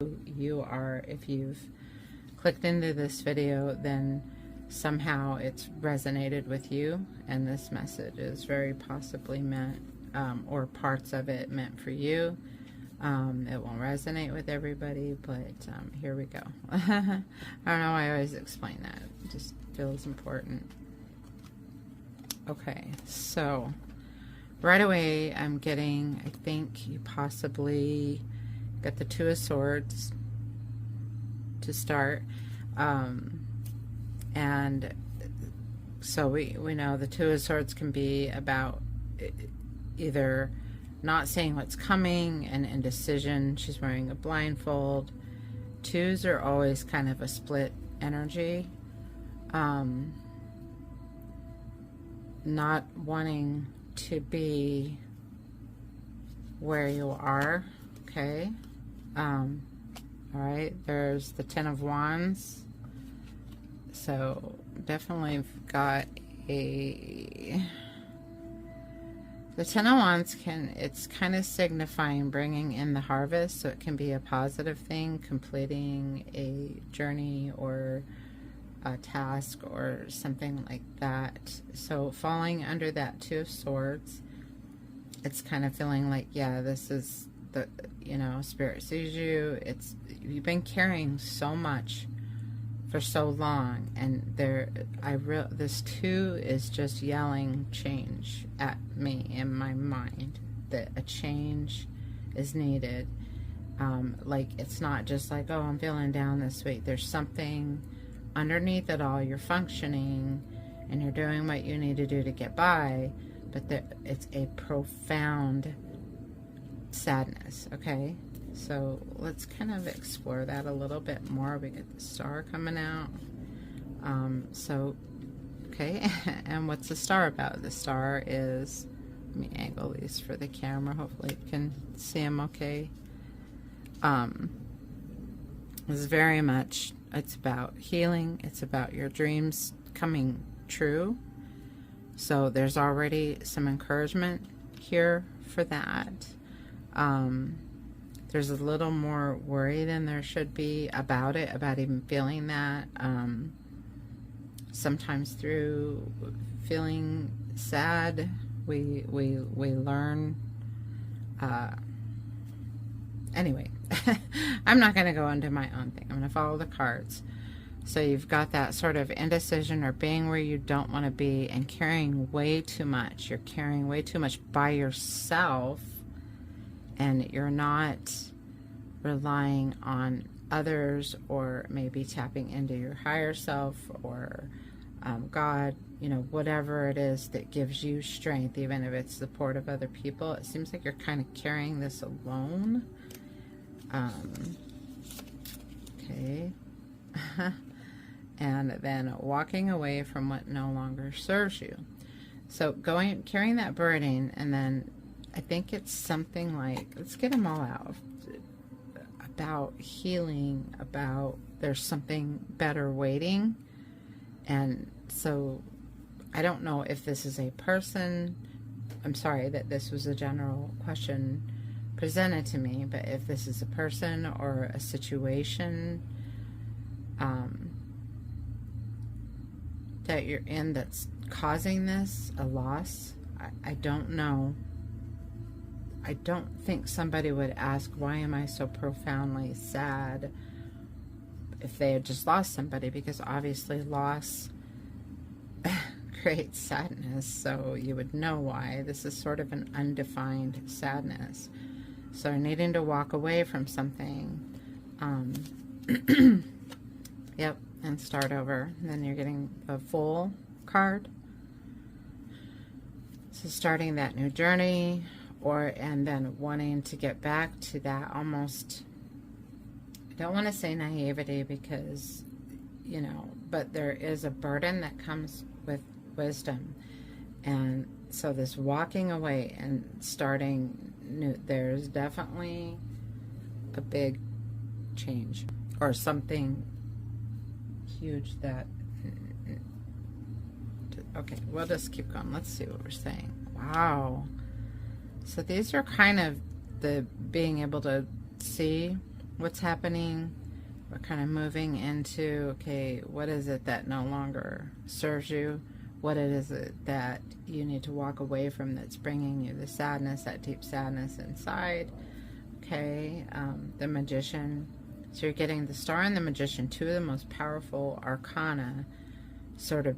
you are, if you've clicked into this video, then somehow it's resonated with you, and this message is very possibly meant, or parts of it meant for you. It won't resonate with everybody, but here we go. I don't know why I always explain that. It just feels important. Okay, so right away I'm getting, I think you possibly got the Two of Swords to start. And so we know the Two of Swords can be about either not seeing what's coming and indecision. She's wearing a blindfold. Twos are always kind of a split energy. Not wanting to be where you are. Okay. All right. There's the Ten of Wands. So definitely got the Ten of Wands it's kind of signifying bringing in the harvest, so it can be a positive thing, completing a journey or a task or something like that. So falling under that Two of Swords, it's kind of feeling like, yeah, this is the, Spirit sees you. You've been carrying so much for so long, and this two is just yelling change at me in my mind, that a change is needed. Like, it's not just like, oh, I'm feeling down this week. There's something underneath it all. You're functioning and you're doing what you need to do to get by, but it's a profound sadness. Okay, so let's kind of explore that a little bit more. We get the Star coming out. Okay, and what's the Star about? The Star is, let me angle these for the camera, hopefully you can see them okay. It's very much, it's about healing. It's about your dreams coming true. So there's already some encouragement here for that. There's a little more worry than there should be about it, about even feeling that. Sometimes through feeling sad, we learn. Anyway, I'm not going to go into my own thing. I'm going to follow the cards. So you've got that sort of indecision or being where you don't want to be and carrying way too much. You're carrying way too much by yourself, and you're not relying on others, or maybe tapping into your higher self, or God, whatever it is that gives you strength, even if it's support of other people. It seems like you're kind of carrying this alone. Okay. And then walking away from what no longer serves you. So carrying that burden, and then I think it's something like, let's get them all out, about healing, about there's something better waiting. And so I don't know if this is a person. I'm sorry that this was a general question presented to me, but if this is a person or a situation that you're in that's causing this, a loss, I don't know. I don't think somebody would ask, why am I so profoundly sad, if they had just lost somebody, because obviously loss creates sadness, so you would know why. This is sort of an undefined sadness. So needing to walk away from something, yep, and start over. And then you're getting a Fool card. So starting that new journey, and then wanting to get back to that almost, I don't want to say naivety, because, but there is a burden that comes with wisdom. And so this walking away and starting new, there's definitely a big change, or something huge that, okay, we'll just keep going. Let's see what we're saying. Wow. So these are kind of the being able to see what's happening. We're kind of moving into, okay, what is it that no longer serves you? What is it that you need to walk away from that's bringing you the sadness, that deep sadness inside? Okay, the Magician. So you're getting the Star and the Magician, two of the most powerful arcana, sort of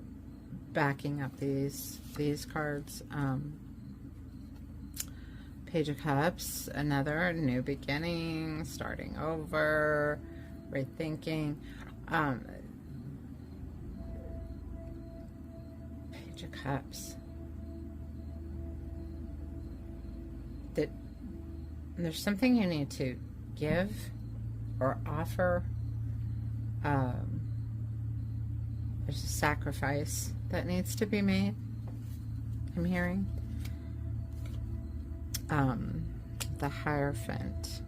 backing up these cards. Page of Cups, another new beginning, starting over, rethinking. Page of Cups. There's something you need to give or offer. There's a sacrifice that needs to be made, I'm hearing. The Hierophant.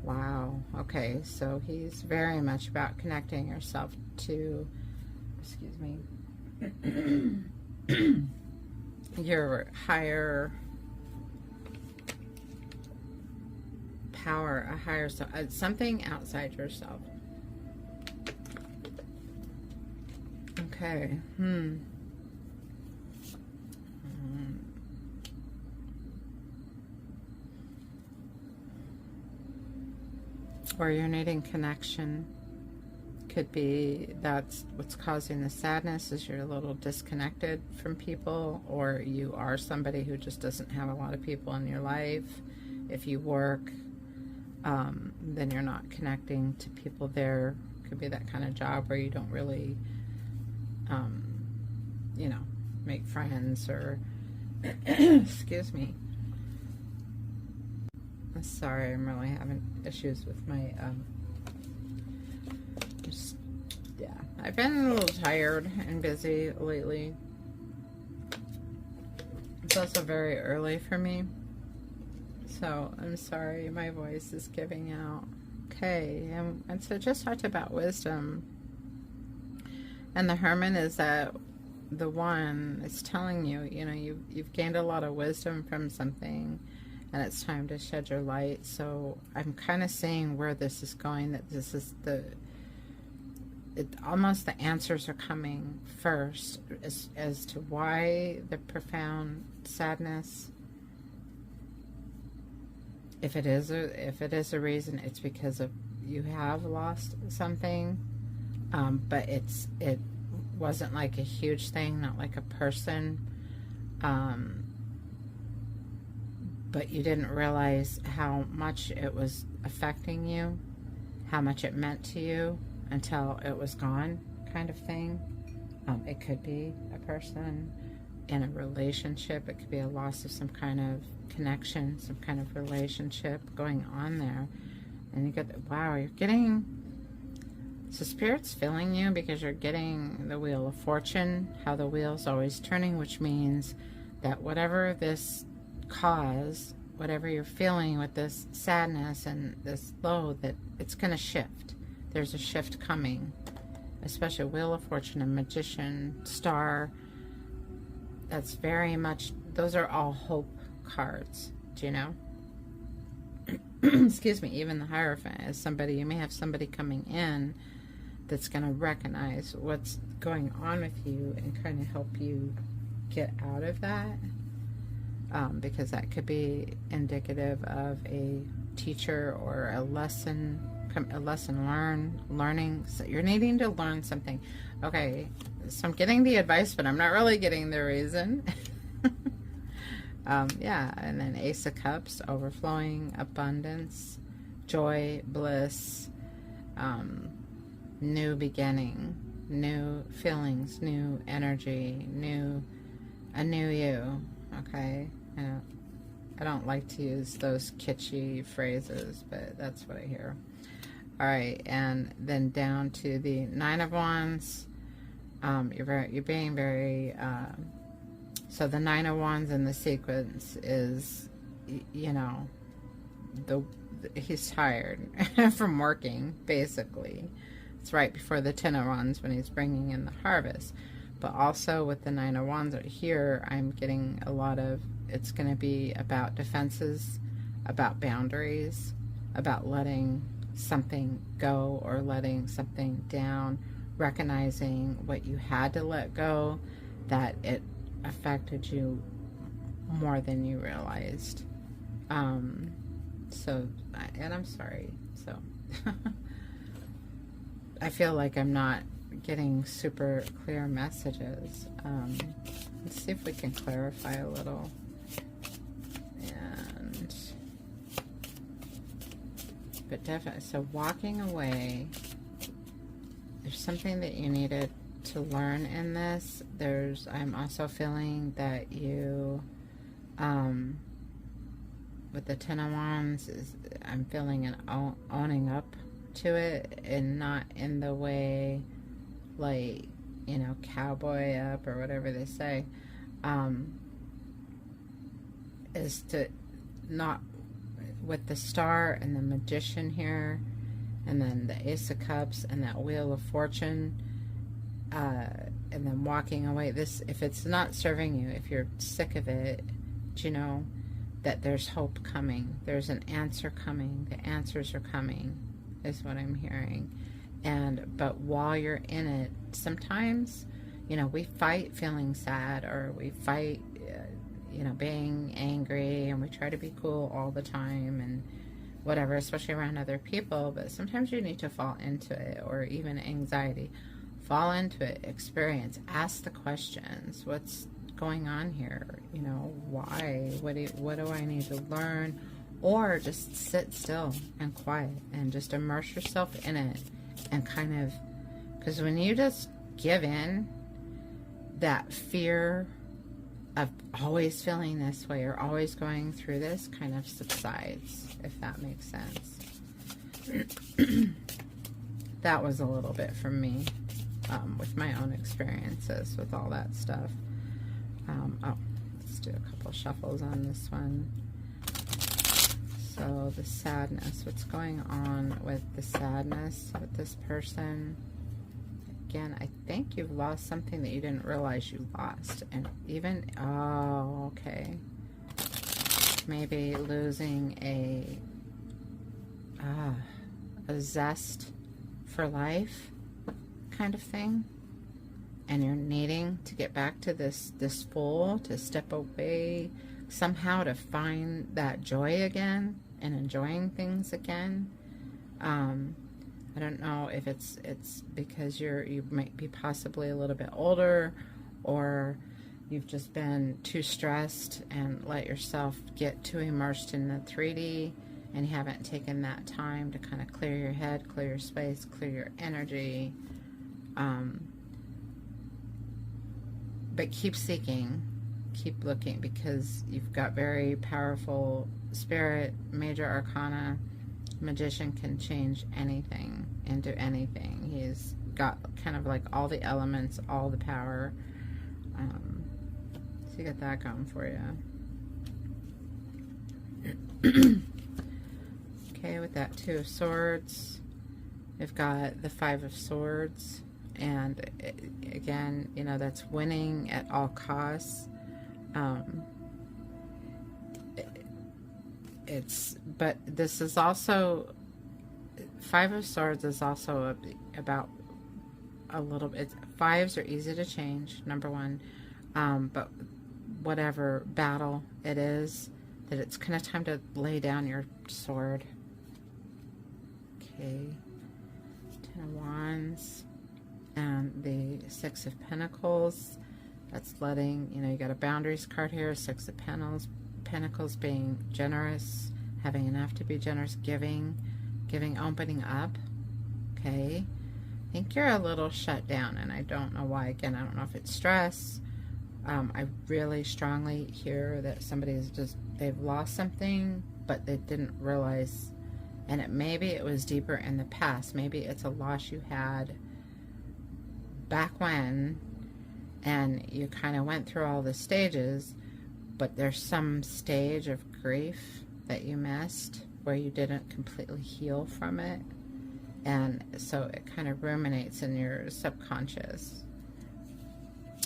Wow. Okay, so he's very much about connecting yourself to, excuse me, your higher power, a higher self, something outside yourself. Okay. Or you're needing connection. Could be that's what's causing the sadness, is you're a little disconnected from people, or you are somebody who just doesn't have a lot of people in your life. If you work, then you're not connecting to people there. Could be that kind of job where you don't really, you know, make friends or, excuse me. Sorry, I'm really having issues with my, yeah. I've been a little tired and busy lately. It's also very early for me. So, I'm sorry, my voice is giving out. Okay, and so just talked about wisdom. And the Hermit is that the one is telling you, you know, you've gained a lot of wisdom from something, and it's time to shed your light. So I'm kind of seeing where this is going, that this is almost the answers are coming first as to why the profound sadness. If it is a reason, it's because of you have lost something, but it wasn't like a huge thing, not like a person, but you didn't realize how much it was affecting you, how much it meant to you until it was gone, kind of thing. It could be a person in a relationship. It could be a loss of some kind of connection, some kind of relationship going on there. And you get, wow, you're getting, so Spirit's filling you because you're getting the Wheel of Fortune, how the wheel's always turning, which means that whatever this cause, whatever you're feeling with this sadness and this low, that it's going to shift. There's a shift coming, especially Wheel of Fortune, a Magician, Star. That's very much, those are all hope cards, do you know? Excuse me, even the Hierophant is somebody, you may have somebody coming in that's going to recognize what's going on with you and kind of help you get out of that. Because that could be indicative of a teacher or a lesson learning. So you're needing to learn something. Okay, so I'm getting the advice, but I'm not really getting the reason. Yeah, and then Ace of Cups, overflowing, abundance, joy, bliss, new beginning, new feelings, new energy, a new you. Okay. I don't like to use those kitschy phrases, but that's what I hear. All right, and then down to the Nine of Wands. You're being very. So the Nine of Wands in the sequence is, you know, he's tired from working. Basically, it's right before the Ten of Wands when he's bringing in the harvest. But also with the Nine of Wands right here, I'm getting a lot of, it's going to be about defenses, about boundaries, about letting something go or letting something down, recognizing what you had to let go, that it affected you more than you realized. And I'm sorry. So I feel like I'm not getting super clear messages. Let's see if we can clarify a little. But definitely, so walking away, there's something that you needed to learn in this. I'm also feeling that you, with the Ten of Wands, I'm feeling an owning up to it, and not in the way, like, you know, cowboy up or whatever they say, is to not, with the Star and the Magician here, and then the Ace of Cups and that Wheel of Fortune, and then walking away. This, if it's not serving you, if you're sick of it, you know that there's hope coming. There's an answer coming. The answers are coming, is what I'm hearing. But while you're in it, sometimes, you know, we fight feeling sad, or we fight, you know, being angry, and we try to be cool all the time and whatever, especially around other people. But sometimes you need to fall into it, or even anxiety. Fall into it, experience, ask the questions. What's going on here? You know, why? What do I need to learn? Or just sit still and quiet and just immerse yourself in it, and kind of, because when you just give in, that fear of always feeling this way or always going through this kind of subsides, if that makes sense. That was a little bit from me, with my own experiences with all that stuff. Let's do a couple shuffles on this one. So the sadness, what's going on with the sadness with this person? Again, I think you've lost something that you didn't realize you lost. And even, oh, okay. Maybe losing a zest for life kind of thing. And you're needing to get back to this full, to step away somehow, to find that joy again and enjoying things again. I don't know if it's because you might be possibly a little bit older, or you've just been too stressed and let yourself get too immersed in the 3D, and you haven't taken that time to kind of clear your head, clear your space, clear your energy. But keep seeking, keep looking, because you've got very powerful spirit, major arcana. Magician can change anything into anything. He's got kind of like all the elements, all the power. So you got that going for you. Okay, with that Two of Swords, we've got the Five of Swords. And again, you know, that's winning at all costs. But this is also, Five of Swords is also about a little bit, fives are easy to change, number one, but whatever battle it is, that it's kind of time to lay down your sword. Okay, Ten of Wands, and the Six of Pentacles, that's letting, you know, you got a boundaries card here, Six of Pentacles being generous, having enough to be generous, giving, opening up. Okay, I think you're a little shut down, and I don't know why. Again, I don't know if it's stress. I really strongly hear that somebody's they've lost something, but they didn't realize, and maybe it was deeper in the past. Maybe it's a loss you had back when, and you kind of went through all the stages, but there's some stage of grief that you missed where you didn't completely heal from it, and so it kind of ruminates in your subconscious.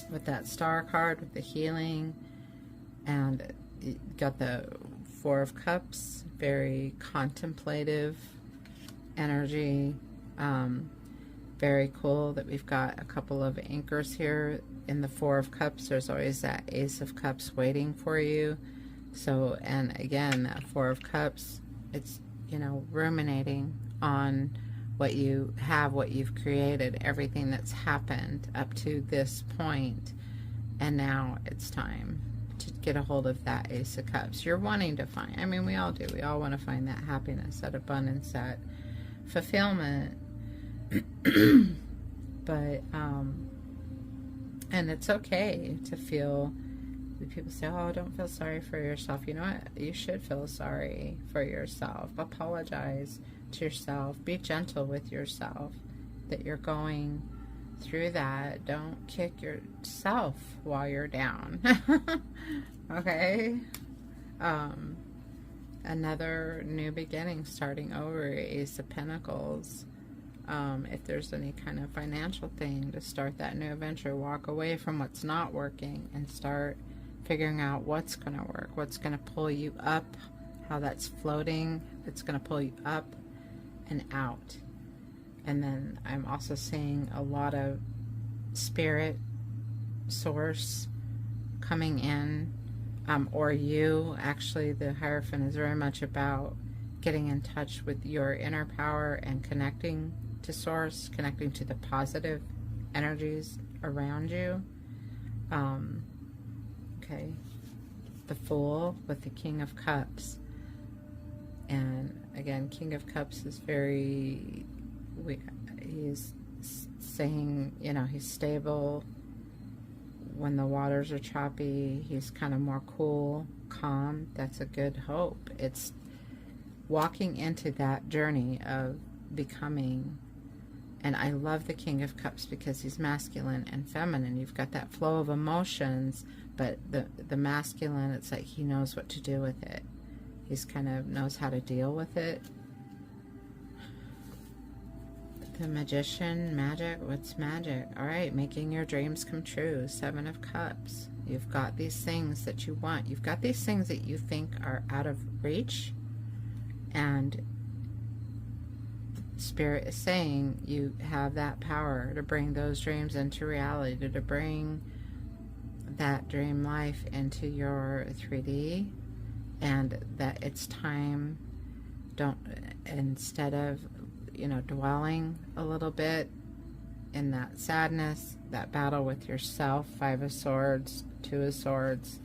With that Star card, with the healing, and you got the Four of Cups, very contemplative energy. Very cool that we've got a couple of anchors here in the Four of Cups. There's always that Ace of Cups waiting for you. So, and again, that Four of Cups, it's, you know, ruminating on what you have, what you've created, everything that's happened up to this point, and now it's time to get a hold of that Ace of Cups. You're wanting to find, I mean, we all do, we all want to find that happiness, that abundance, that fulfillment. But and it's okay to feel, people say, oh, don't feel sorry for yourself. You know what, you should feel sorry for yourself. Apologize to yourself. Be gentle with yourself that you're going through that. Don't kick yourself while you're down. Okay. Another new beginning, starting over, Ace of Pentacles. If there's any kind of financial thing, to start that new adventure, walk away from what's not working and start figuring out what's going to work, what's going to pull you up, how that's floating. It's going to pull you up and out. And then I'm also seeing a lot of spirit, source coming in, or you. Actually, the Hierophant is very much about getting in touch with your inner power and connecting to source, connecting to the positive energies around you. Okay, the Fool with the King of Cups. And again, King of Cups is very, he's saying, you know, he's stable when the waters are choppy. He's kind of more cool, calm. That's a good hope. It's walking into that journey of becoming. And I love the King of Cups because he's masculine and feminine. You've got that flow of emotions, but the masculine, it's like he knows what to do with it. He's kind of knows how to deal with it. The Magician, magic. What's magic? All right, making your dreams come true. Seven of Cups. You've got these things that you want. You've got these things that you think are out of reach, and Spirit is saying you have that power to bring those dreams into reality, to bring that dream life into your 3D, and that it's time. Don't, instead of, you know, dwelling a little bit in that sadness, that battle with yourself, Five of Swords, Two of Swords,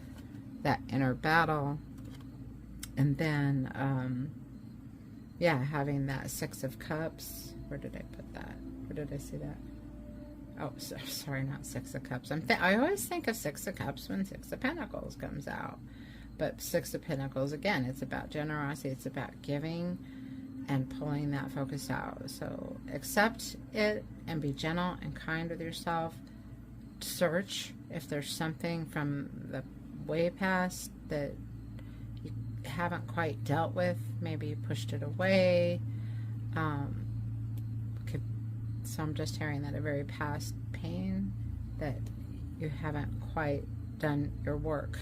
that inner battle, and then yeah, having that Six of Cups. Where did I put that? Where did I see that? Oh, sorry, not Six of Cups. I always think of Six of Cups when Six of Pentacles comes out. But Six of Pentacles, again, it's about generosity. It's about giving and pulling that focus out. So accept it and be gentle and kind with yourself. Search if there's something from the way past that you haven't quite dealt with. Maybe you pushed it away. So I'm just hearing that a very past pain that you haven't quite done your work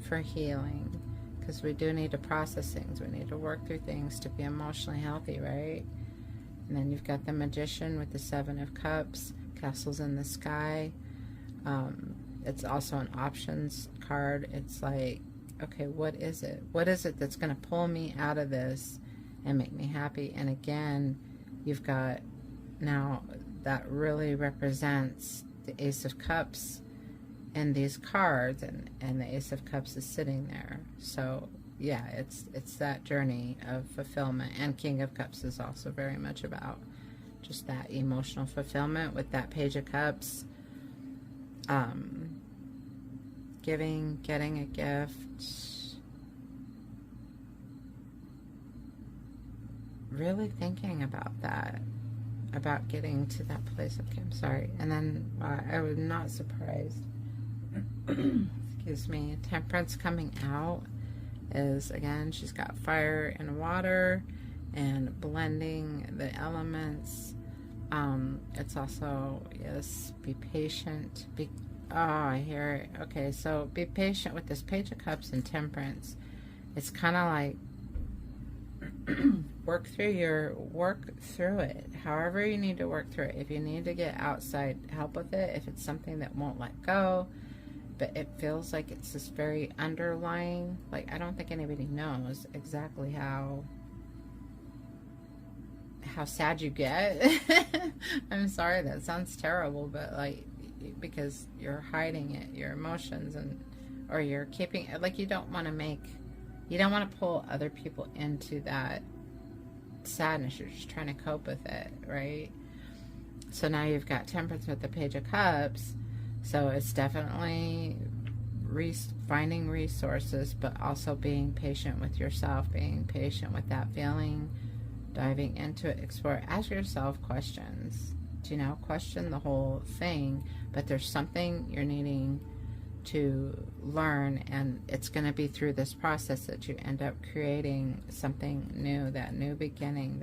for healing, because we do need to process things. We need to work through things to be emotionally healthy, right? And then you've got the Magician with the Seven of Cups, Castles in the Sky. It's also an options card. It's like, okay, what is it? What is it that's going to pull me out of this and make me happy? And again, you've got now that really represents the Ace of Cups in these cards, and the Ace of Cups is sitting there. So yeah, it's that journey of fulfillment. And King of Cups is also very much about just that emotional fulfillment with that Page of Cups. Giving, getting a gift, really thinking about that, about getting to that place. Okay, I'm sorry. And then I was not surprised. Excuse me. Temperance coming out is, again, she's got fire and water and blending the elements. It's also, yes, be patient. Oh, I hear it. Okay, so be patient with this Page of Cups and Temperance. It's kind of like work through it however you need to work through it. If you need to get outside help with it, if it's something that won't let go, but it feels like it's this very underlying, like I don't think anybody knows exactly how sad you get. I'm sorry, that sounds terrible, but like, because you're hiding it, your emotions, or you're keeping it, like you don't want to pull other people into that sadness. You're just trying to cope with it, right? So now you've got Temperance with the Page of Cups. So it's definitely finding resources, but also being patient with yourself, being patient with that feeling, diving into it, explore, ask yourself questions, question the whole thing. But there's something you're needing to learn, and it's going to be through this process that you end up creating something new, that new beginning,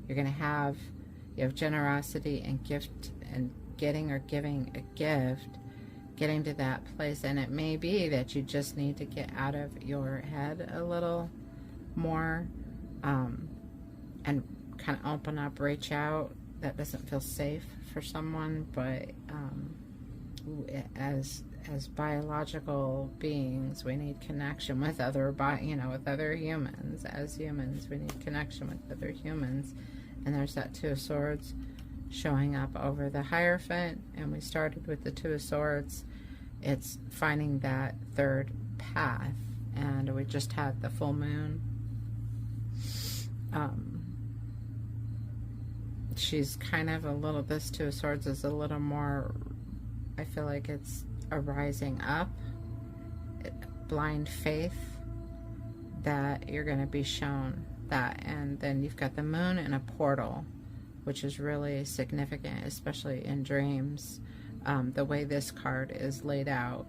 you're going to have, you have generosity and gift, and getting or giving a gift, getting to that place. And it may be that you just need to get out of your head a little more, and kind of open up, reach out. That doesn't feel safe for someone, but as biological beings, we need connection with with other humans. As humans, we need connection with other humans. And there's that Two of Swords showing up over the Hierophant, and we started with the Two of Swords. It's finding that third path, and we just had the full moon. She's kind of this Two of Swords is a little more, I feel like it's a rising up, blind faith that you're going to be shown that. And then you've got the moon and a portal, which is really significant, especially in dreams, the way this card is laid out.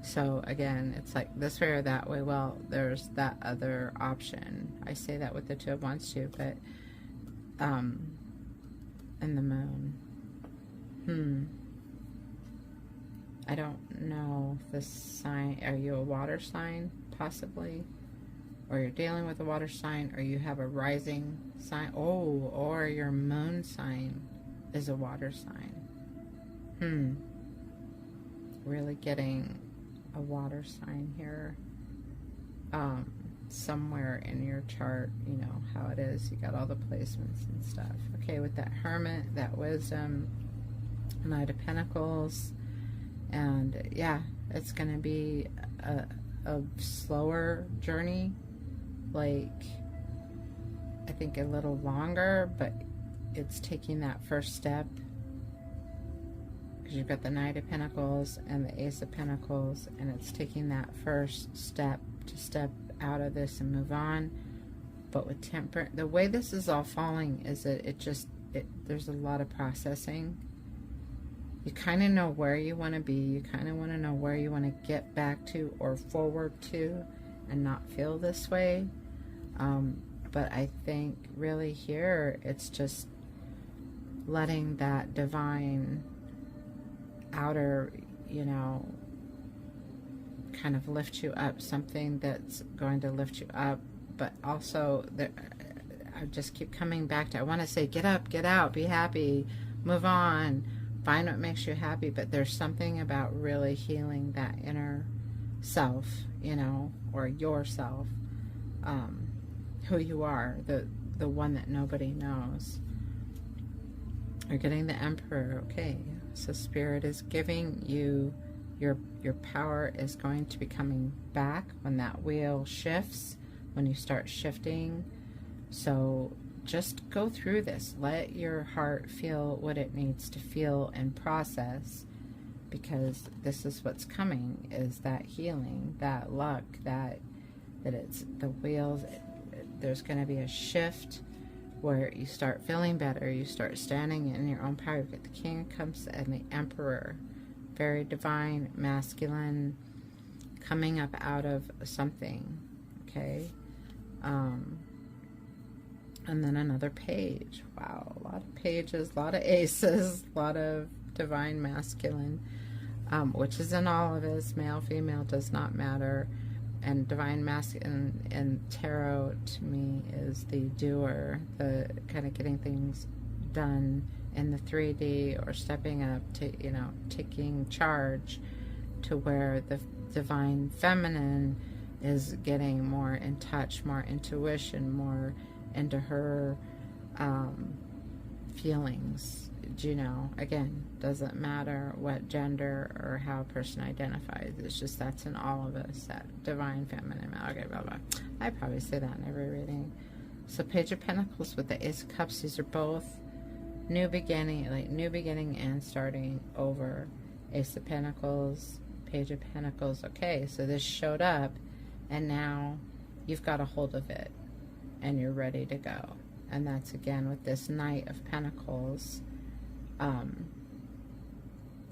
So again, it's like this way or that way. Well, there's that other option. I say that with the Two of Wands too, but and the moon. I don't know this sign. Are you a water sign, possibly? Or you're dealing with a water sign, or you have a rising sign. Oh, or your moon sign is a water sign. Really getting a water sign here. Somewhere in your chart, you know how it is. You got all the placements and stuff. Okay, with that Hermit, that Wisdom, Knight of Pentacles. And yeah, it's going to be a slower journey, like I think a little longer, but it's taking that first step, because you've got the Knight of Pentacles and the Ace of Pentacles, and it's taking that first step to step out of this and move on. But with Temperance, the way this is all falling is that there's a lot of processing. You kind of know where you want to be. You kind of want to know where you want to get back to or forward to and not feel this way. But I think really here it's just letting that divine outer, kind of lift you up, something that's going to lift you up. But also, I just keep coming back to, I want to say, get up, get out, be happy, move on. Find what makes you happy, but there's something about really healing that inner self, or yourself, who you are, the one that nobody knows. You're getting the Emperor, okay. So Spirit is giving you, your power is going to be coming back when that wheel shifts, when you start shifting. So just go through this. Let your heart feel what it needs to feel and process, because this is what's coming, is that healing, that luck, that it's the wheels. There's going to be a shift where you start feeling better. You start standing in your own power. You get the King of Cups and the Emperor. Very divine, masculine, coming up out of something. Okay. And then another page. Wow, a lot of pages, a lot of aces, a lot of divine masculine, which is in all of us. Male, female, does not matter. and divine masculine and tarot to me is the doer, the kind of getting things done in the 3D, or stepping up to, you know, taking charge, to where the divine feminine is getting more in touch, more intuition, more into her feelings. You know, again, doesn't matter what gender or how a person identifies. It's just that's in all of us, that divine feminine. Okay, blah, blah. I probably say that in every reading. So Page of Pentacles with the Ace of Cups. These are both new beginning, like new beginning and starting over. Ace of Pentacles, Page of Pentacles. Okay, so this showed up, and now you've got a hold of it, and you're ready to go. And that's again with this Knight of Pentacles.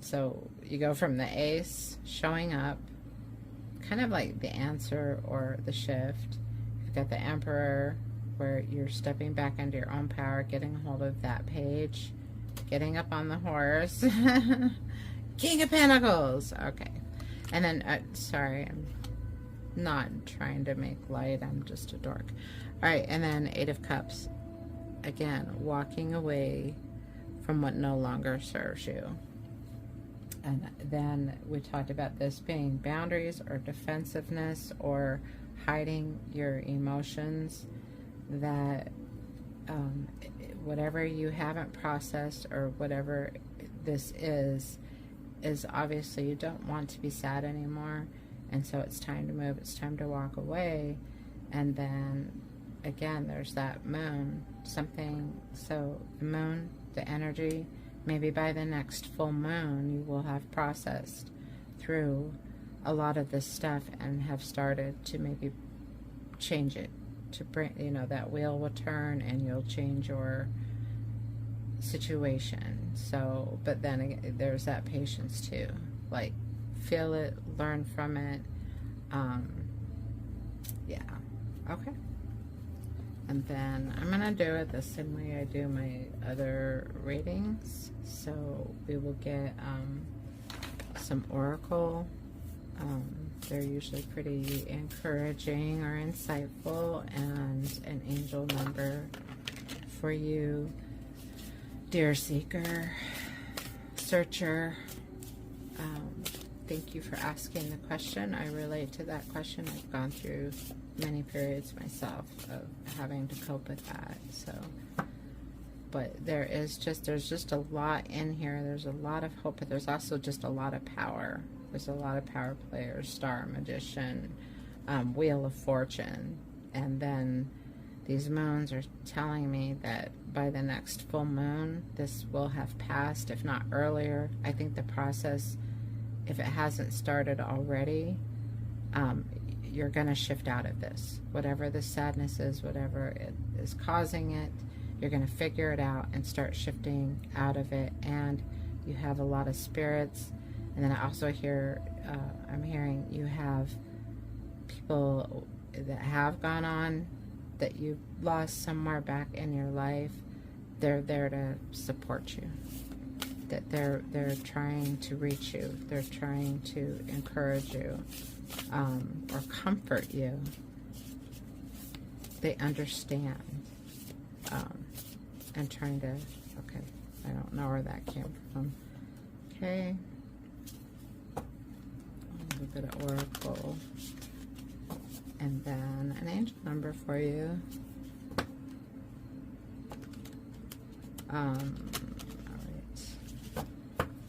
So you go from the Ace showing up, kind of like the answer or the shift. You've got the Emperor, where you're stepping back into your own power, getting a hold of that page, getting up on the horse. King of Pentacles. Okay. And then, sorry, I'm not trying to make light. I'm just a dork. All right. And then Eight of Cups. Again, walking away from what no longer serves you. And then we talked about this being boundaries or defensiveness or hiding your emotions, that whatever you haven't processed or whatever this is obviously you don't want to be sad anymore, and so it's time to move, it's time to walk away. And then again, there's that moon, something, so the moon, the energy, maybe by the next full moon you will have processed through a lot of this stuff and have started to maybe change it, to bring, you know, that wheel will turn and you'll change your situation. So, but then again, there's that patience too, like feel it, learn from it. Yeah, okay. And then I'm gonna do it the same way I do my other readings. So we will get some oracle. They're usually pretty encouraging or insightful, and an angel number for you, dear seeker, searcher. Thank you for asking the question. I relate to that question. I've gone through many periods myself of having to cope with that. So, but there's just a lot in here. There's a lot of hope, but there's also just a lot of power. There's a lot of power players, Star, Magician, Wheel of Fortune. And then these moons are telling me that by the next full moon, this will have passed, if not earlier. I think the process, if it hasn't started already, you're going to shift out of this. Whatever the sadness is, whatever it is causing it, you're going to figure it out and start shifting out of it. And you have a lot of spirits. And then I also hear, I'm hearing you have people that have gone on, that you've lost somewhere back in your life. They're there to support you. That they're trying to reach you. They're trying to encourage you, or comfort you. They understand, and trying to, okay, I don't know where that came from. Okay. A little bit of oracle. And then an angel number for you. Alright.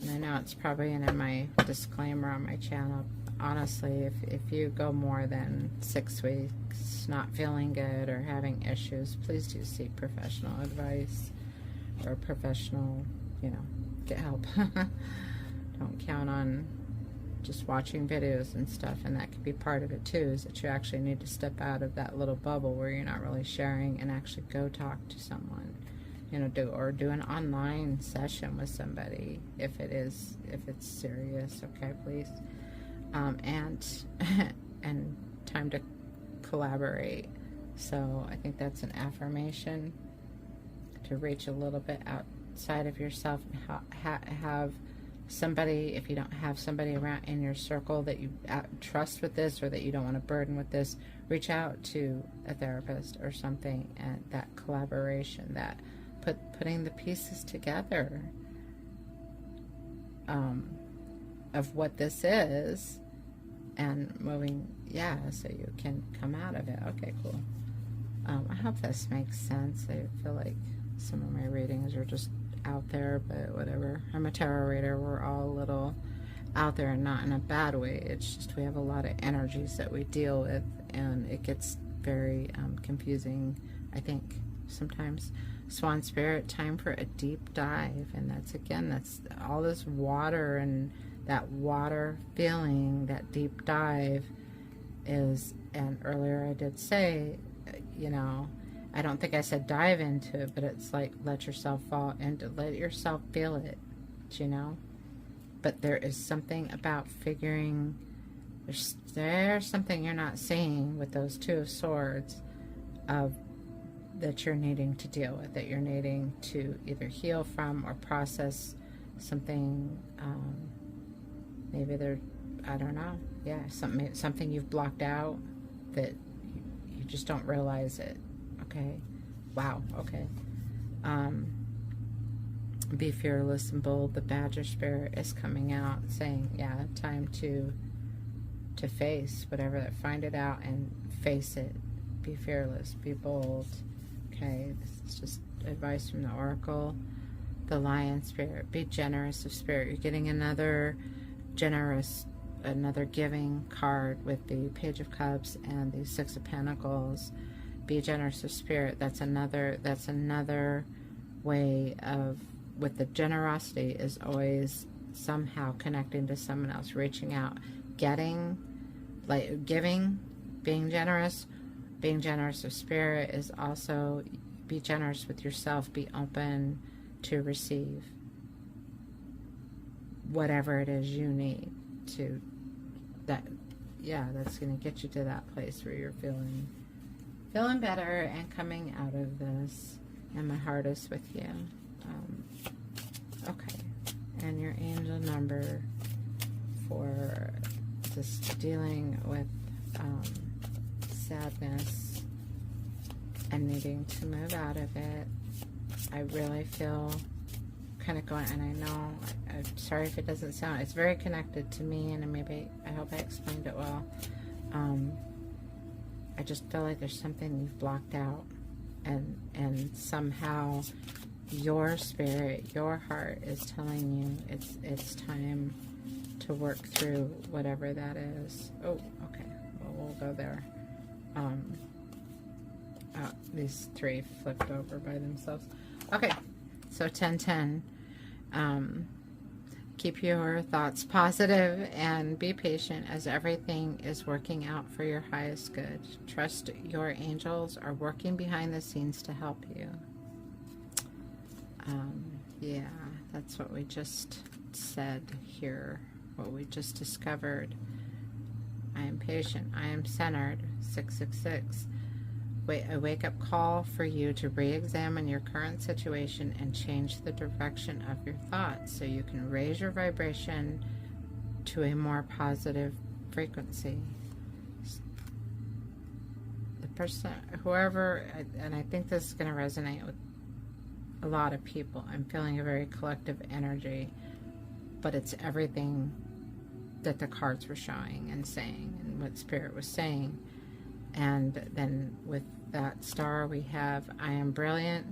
And I know it's probably in my disclaimer on my channel. Honestly, if you go more than 6 weeks not feeling good or having issues, please do seek professional advice or professional, you know, get help. Don't count on just watching videos and stuff, and that could be part of it too, is that you actually need to step out of that little bubble where you're not really sharing and actually go talk to someone, you know, do an online session with somebody if it's serious, okay, please. And time to collaborate. So I think that's an affirmation to reach a little bit outside of yourself and have somebody, if you don't have somebody around in your circle that you trust with this, or that you don't want to burden with this, reach out to a therapist or something, and that collaboration, that putting the pieces together of what this is, and moving, so you can come out of it. Okay, cool. I hope this makes sense. I feel like some of my readings are just out there, but whatever. I'm a tarot reader. We're all a little out there, and not in a bad way. It's just we have a lot of energies that we deal with, and it gets very confusing, I think, sometimes. Swan Spirit, time for a deep dive. And that's, again, that's all this water, and that water feeling, that deep dive is, and earlier I did say, you know, I don't think I said dive into it, but it's like let yourself fall into, let yourself feel it, you know. But there is something about figuring, there's something you're not seeing with those Two of Swords of that you're needing to deal with, that you're needing to either heal from or process something. Maybe there, I don't know. Yeah, something you've blocked out that you just don't realize it. Okay. Wow. Okay. Be fearless and bold. The Badger Spirit is coming out, saying, yeah, time to face whatever that. Find it out and face it. Be fearless. Be bold. Okay. This is just advice from the Oracle. The Lion Spirit. Be generous of spirit. You're getting another generous, another giving card with the Page of Cups and the Six of Pentacles. Be generous of spirit. That's another way of, with the generosity, is always somehow connecting to someone else, reaching out, getting, like giving, being generous of spirit is also be generous with yourself. Be open to receive whatever it is you need to, that, yeah, that's going to get you to that place where you're feeling better and coming out of this. And my heart is with you. Okay. And your angel number for just dealing with sadness and needing to move out of it. I really feel kind of going, and I know, I'm sorry if it doesn't sound, it's very connected to me, and maybe, I hope I explained it well. I just feel like there's something you've blocked out, and somehow your spirit, your heart is telling you it's time to work through whatever that is. Oh, okay. Well, we'll go there. These three flipped over by themselves. Okay, so 10-10. Keep your thoughts positive and be patient, as everything is working out for your highest good. Trust your angels are working behind the scenes to help you. Yeah, that's what we just said here, what we just discovered. I am patient. I am centered. 666. A wake-up call for you to re-examine your current situation and change the direction of your thoughts so you can raise your vibration to a more positive frequency. The person, whoever, and I think this is going to resonate with a lot of people. I'm feeling a very collective energy, but it's everything that the cards were showing and saying, and what Spirit was saying. And then with that star we have, I am brilliant.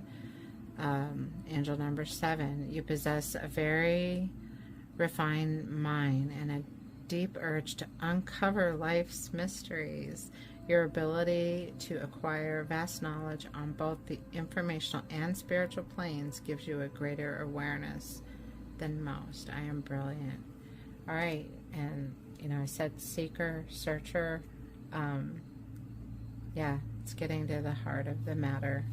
Angel number 7. You possess a very refined mind and a deep urge to uncover life's mysteries. Your ability to acquire vast knowledge on both the informational and spiritual planes gives you a greater awareness than most. I am brilliant. All right, and you know, I said seeker, searcher. Yeah, it's getting to the heart of the matter.